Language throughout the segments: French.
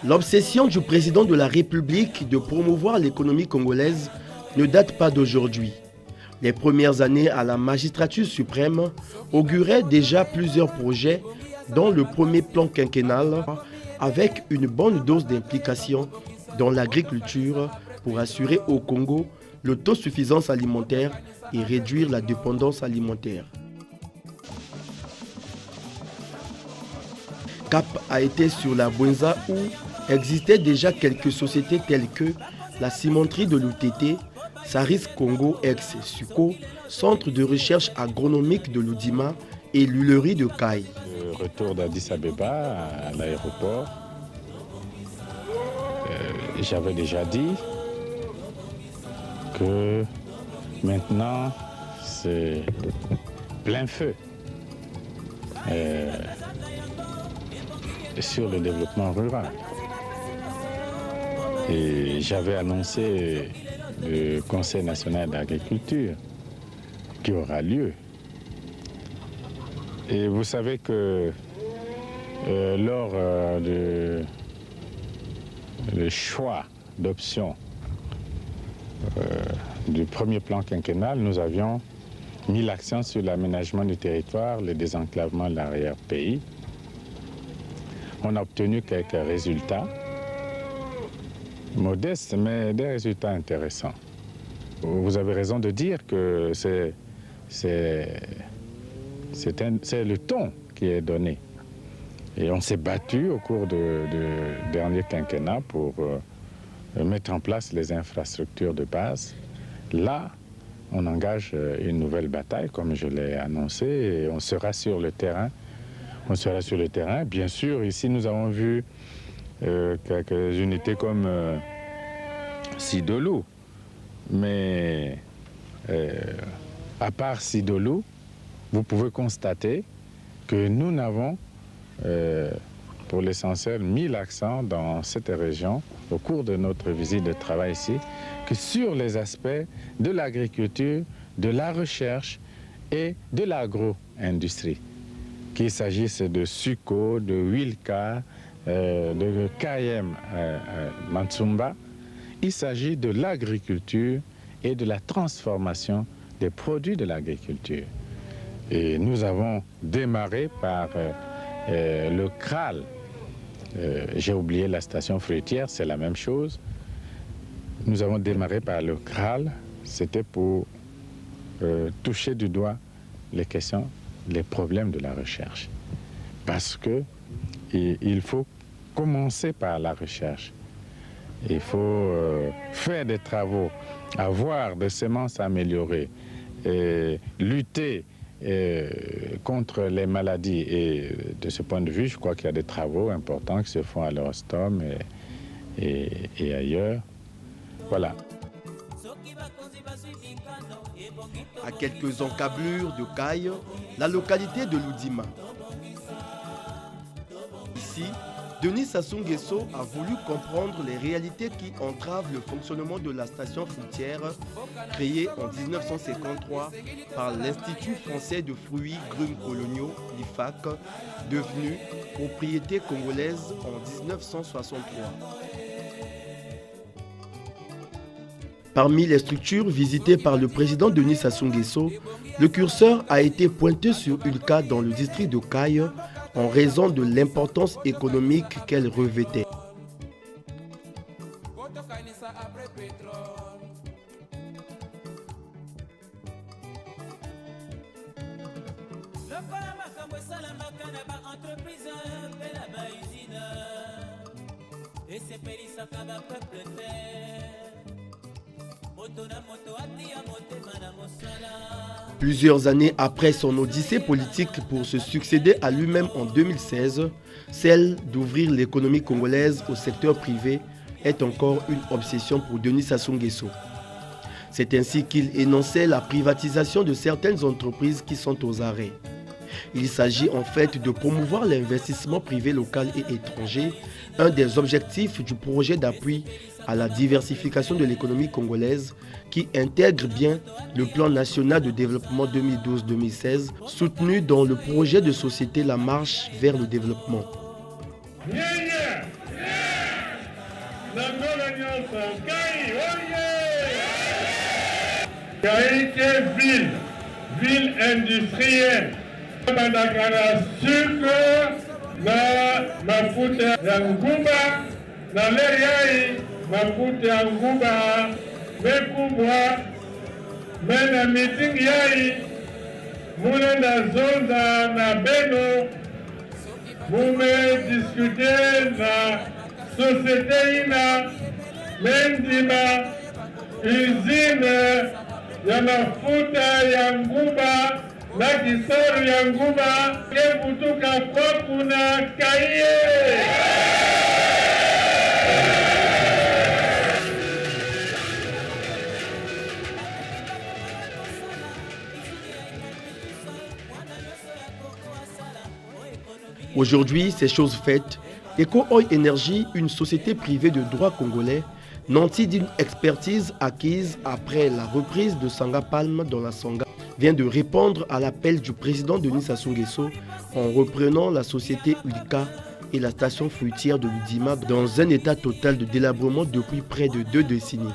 L'obsession du président de la République de promouvoir l'économie congolaise ne date pas d'aujourd'hui. Les premières années à la magistrature suprême auguraient déjà plusieurs projets, dont le premier plan quinquennal, avec une bonne dose d'implication dans l'agriculture pour assurer au Congo l'autosuffisance alimentaire et réduire la dépendance alimentaire. Cap a été sur la Bwenza où existaient déjà quelques sociétés telles que la cimenterie de l'UTT, Saris Congo ex-Suco, centre de recherche agronomique de l'Oudima et l'huilerie de Caille. Le retour d'Addis Abeba à l'aéroport, j'avais déjà dit que maintenant c'est plein feu sur le développement rural. Et j'avais annoncé le Conseil national d'agriculture qui aura lieu. Et vous savez que lors du choix d'option du premier plan quinquennal, nous avions mis l'accent sur l'aménagement du territoire, le désenclavement de l'arrière-pays. On a obtenu quelques résultats modestes, mais des résultats intéressants. Vous avez raison de dire que c'est le ton qui est donné. Et on s'est battu au cours du dernier quinquennat pour mettre en place les infrastructures de base. Là, on engage une nouvelle bataille, comme je l'ai annoncé, et on sera sur le terrain. On sera sur le terrain. Bien sûr, ici, nous avons vu quelques unités comme Sidolou. Mais à part Sidolou, vous pouvez constater que nous n'avons, pour l'essentiel, mis l'accent dans cette région, au cours de notre visite de travail ici, que sur les aspects de l'agriculture, de la recherche et de l'agro-industrie. Qu'il s'agisse de Suco, de Wilka, de KM Mansumba, il s'agit de l'agriculture et de la transformation des produits de l'agriculture. Et nous avons démarré par le CRAL. J'ai oublié la station fruitière, c'est la même chose. Nous avons démarré par le CRAL, c'était pour toucher du doigt les questions, les problèmes de la recherche. Parce qu'il faut commencer par la recherche. Il faut faire des travaux, avoir des semences améliorées, lutter contre les maladies. Et de ce point de vue, je crois qu'il y a des travaux importants qui se font à l'Eurostom et ailleurs. Voilà. À quelques encablures de Caille, la localité de l'Oudima. Ici, Denis Sassou Nguesso a voulu comprendre les réalités qui entravent le fonctionnement de la station fruitière créée en 1953 par l'Institut français de fruits grumes coloniaux, l'IFAC, devenu propriété congolaise en 1963. Parmi les structures visitées par le président Denis Sassou Nguesso, le curseur a été pointé sur Ulka dans le district de Caille en raison de l'importance économique qu'elle revêtait. Plusieurs années après son odyssée politique pour se succéder à lui-même en 2016, celle d'ouvrir l'économie congolaise au secteur privé est encore une obsession pour Denis Sassou Nguesso. C'est ainsi qu'il énonçait la privatisation de certaines entreprises qui sont aux arrêts. Il s'agit en fait de promouvoir l'investissement privé local et étranger, un des objectifs du projet d'appui à la diversification de l'économie congolaise qui intègre bien le plan national de développement 2012-2016 soutenu dans le projet de société La Marche vers le développement. Ville industrielle. Bandakana sucre na mafuta ya ngumba na leriai mafuta ya ngumba mekubwa mena meeting yai mune na zonda na beno mume discuter na société ina mendima usine ya mafuta ya ngumba na kisoro ya ngumba kebutuka kwa kuna kaye. Aujourd'hui, c'est chose faite. Eco Oil Energy, une société privée de droit congolais, nantie d'une expertise acquise après la reprise de Sanga Palm dans la Sanga, vient de répondre à l'appel du président Denis Sassou Nguesso en reprenant la société Ulka et la station fruitière de l'Udima dans un état total de délabrement depuis près de 2 décennies.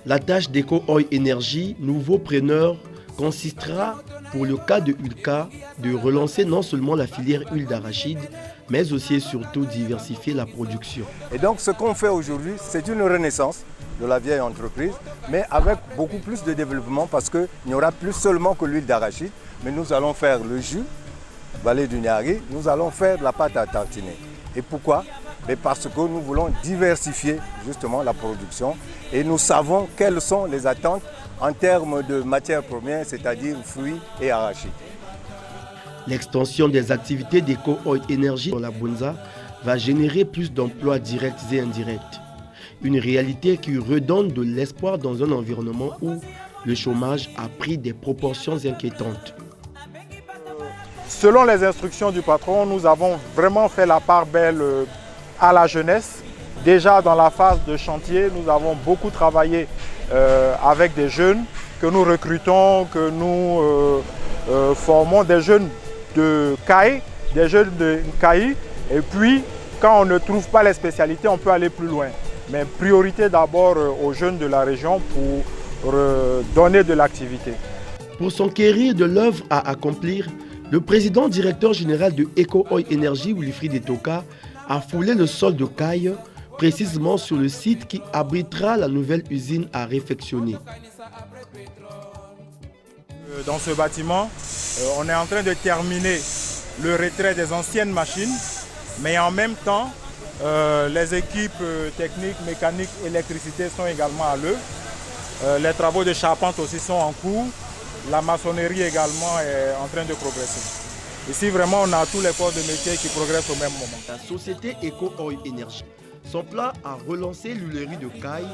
La tâche d'Eco Oil Energy, nouveau preneur, consistera pour le cas de Ulka de relancer non seulement la filière huile d'arachide, mais aussi et surtout diversifier la production. Et donc ce qu'on fait aujourd'hui, c'est une renaissance de la vieille entreprise, mais avec beaucoup plus de développement parce qu'il n'y aura plus seulement que l'huile d'arachide, mais nous allons faire le jus, Vallée du Niari, nous allons faire la pâte à tartiner. Et pourquoi? Mais parce que nous voulons diversifier justement la production et nous savons quelles sont les attentes en termes de matières premières, c'est-à-dire fruits et arachides. L'extension des activités d'Eco Oil Energy dans la Bunza va générer plus d'emplois directs et indirects. Une réalité qui redonne de l'espoir dans un environnement où le chômage a pris des proportions inquiétantes. Selon les instructions du patron, nous avons vraiment fait la part belle à la jeunesse. Déjà dans la phase de chantier, nous avons beaucoup travaillé avec des jeunes que nous recrutons, que nous formons, des jeunes de CAI, des jeunes de CAI. Et puis, quand on ne trouve pas les spécialités, on peut aller plus loin. Mais priorité d'abord aux jeunes de la région pour donner de l'activité. Pour s'enquérir de l'œuvre à accomplir, le président directeur général de Eco Oil Energy, Wilfried Etoka, a foulé le sol de Caille, précisément sur le site qui abritera la nouvelle usine à réfectionner. Dans ce bâtiment, on est en train de terminer le retrait des anciennes machines, mais en même temps, les équipes techniques, mécaniques, électricité sont également à l'œuvre. Les travaux de charpente aussi sont en cours. La maçonnerie également est en train de progresser. Ici, vraiment, on a tous les corps de métier qui progressent au même moment. La société Eco Oil Energy s'emploie à relancer l'huilerie de Caille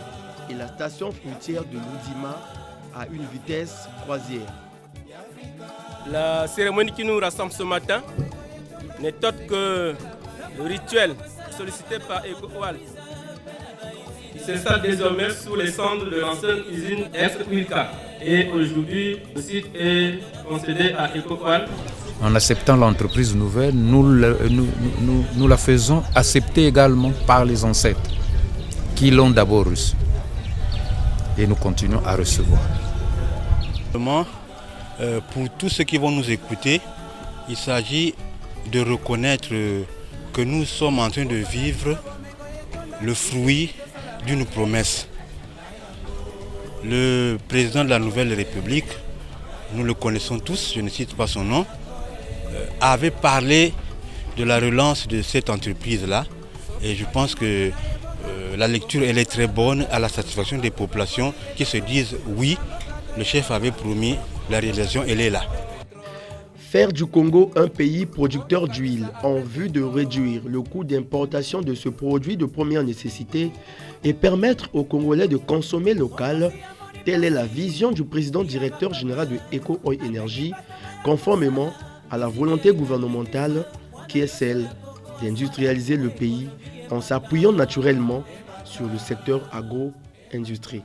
et la station fruitière de l'Udima à une vitesse croisière. La cérémonie qui nous rassemble ce matin n'est autre que le rituel sollicité par Eco Oil. Il s'installe désormais sous les cendres de l'ancienne usine ex-Wilka. Et aujourd'hui, le site est concédé à Eco Oil. En acceptant l'entreprise nouvelle, nous la faisons accepter également par les ancêtres qui l'ont d'abord reçue. Et nous continuons à recevoir. Pour tous ceux qui vont nous écouter, il s'agit de reconnaître que nous sommes en train de vivre le fruit d'une promesse. Le président de la Nouvelle République, nous le connaissons tous, je ne cite pas son nom, avait parlé de la relance de cette entreprise-là. Et je pense que la lecture elle est très bonne à la satisfaction des populations qui se disent oui, le chef avait promis, la réalisation elle est là. Faire du Congo un pays producteur d'huile en vue de réduire le coût d'importation de ce produit de première nécessité et permettre aux Congolais de consommer local Telle est la vision du président directeur général de Eco Oil Energy, conformément à la volonté gouvernementale qui est celle d'industrialiser le pays en s'appuyant naturellement sur le secteur agro-industrie.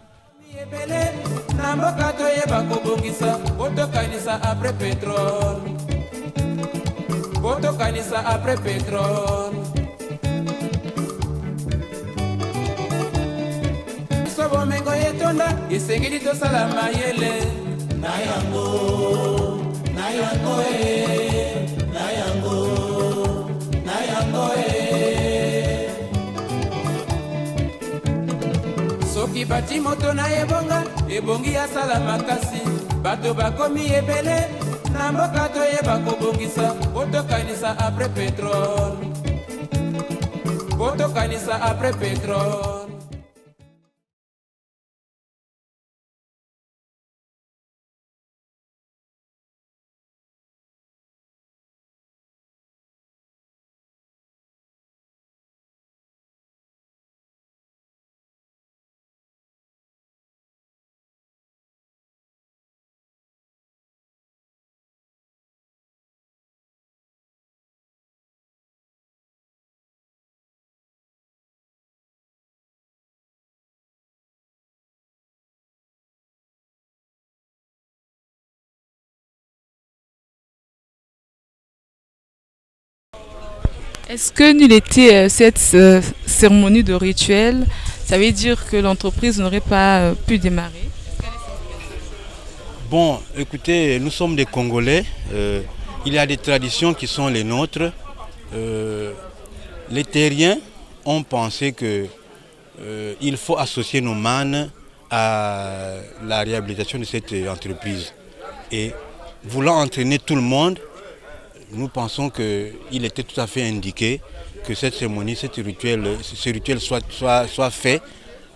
Soki bati moto na ebonga ebongi asala makasi bato bakomi ebele na mboka toyeba kobongisa botokanisa après pétrole Est-ce que nulle était cette cérémonie de rituel, ça veut dire que l'entreprise n'aurait pas pu démarrer? Bon, écoutez, nous sommes des Congolais. Il y a des traditions qui sont les nôtres. Les terriens ont pensé qu'il faut associer nos mânes à la réhabilitation de cette entreprise. Et voulant entraîner tout le monde, nous pensons qu'il était tout à fait indiqué que cette cérémonie, ce rituel soit fait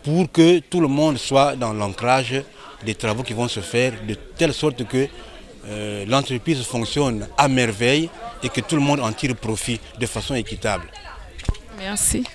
pour que tout le monde soit dans l'ancrage des travaux qui vont se faire, de telle sorte que l'entreprise fonctionne à merveille et que tout le monde en tire profit de façon équitable. Merci.